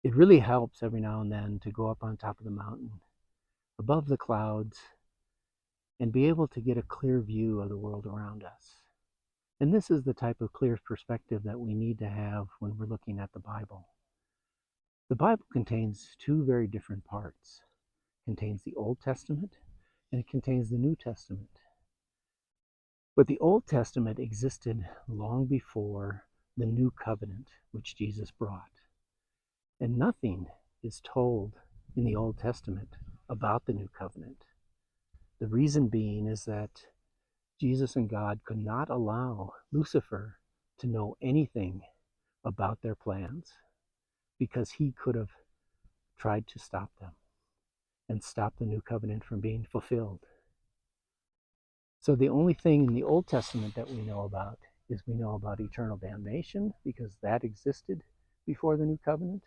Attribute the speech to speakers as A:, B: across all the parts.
A: It really helps every now and then to go up on top of the mountain, above the clouds, and be able to get a clear view of the world around us. And this is the type of clear perspective that we need to have when we're looking at the Bible. The Bible contains two very different parts. It contains the Old Testament and it contains the New Testament. But the Old Testament existed long before the New Covenant, which Jesus brought. And nothing is told in the Old Testament about the New Covenant. The reason being is that Jesus and God could not allow Lucifer to know anything about their plans, because he could have tried to stop them and stop the New Covenant from being fulfilled. So the only thing in the Old Testament that we know about is we know about eternal damnation, because that existed before the New Covenant.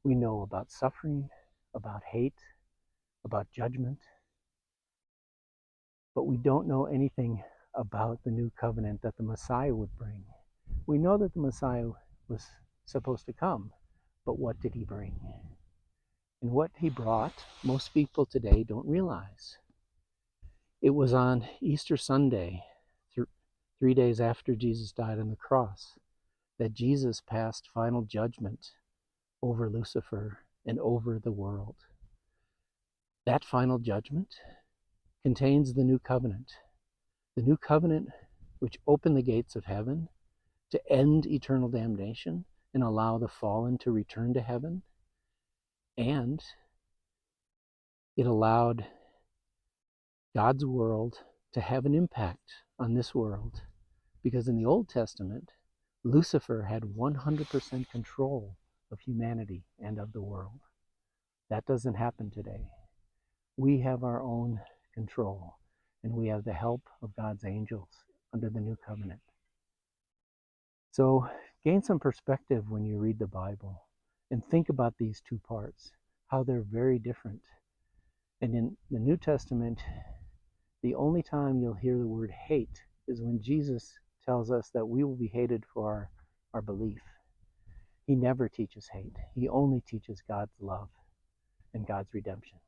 A: We know about suffering, about hate, about judgment. But we don't know anything about the New Covenant that the Messiah would bring. We know that the Messiah was supposed to come, but what did he bring? And what he brought, most people today don't realize. It was on Easter Sunday, 3 days after Jesus died on the cross, that Jesus passed final judgment over Lucifer and over the world. That final judgment contains the New Covenant. The New Covenant which opened the gates of heaven to end eternal damnation and allow the fallen to return to heaven. And it allowed God's world to have an impact on this world, because in the Old Testament, Lucifer had 100% control of humanity and of the world. That doesn't happen today. We have our own control, and we have the help of God's angels under the New Covenant. So gain some perspective when you read the Bible and think about these two parts, how they're very different. And in the New Testament, the only time you'll hear the word hate is when Jesus tells us that we will be hated for our belief. He never teaches hate. He only teaches God's love and God's redemption.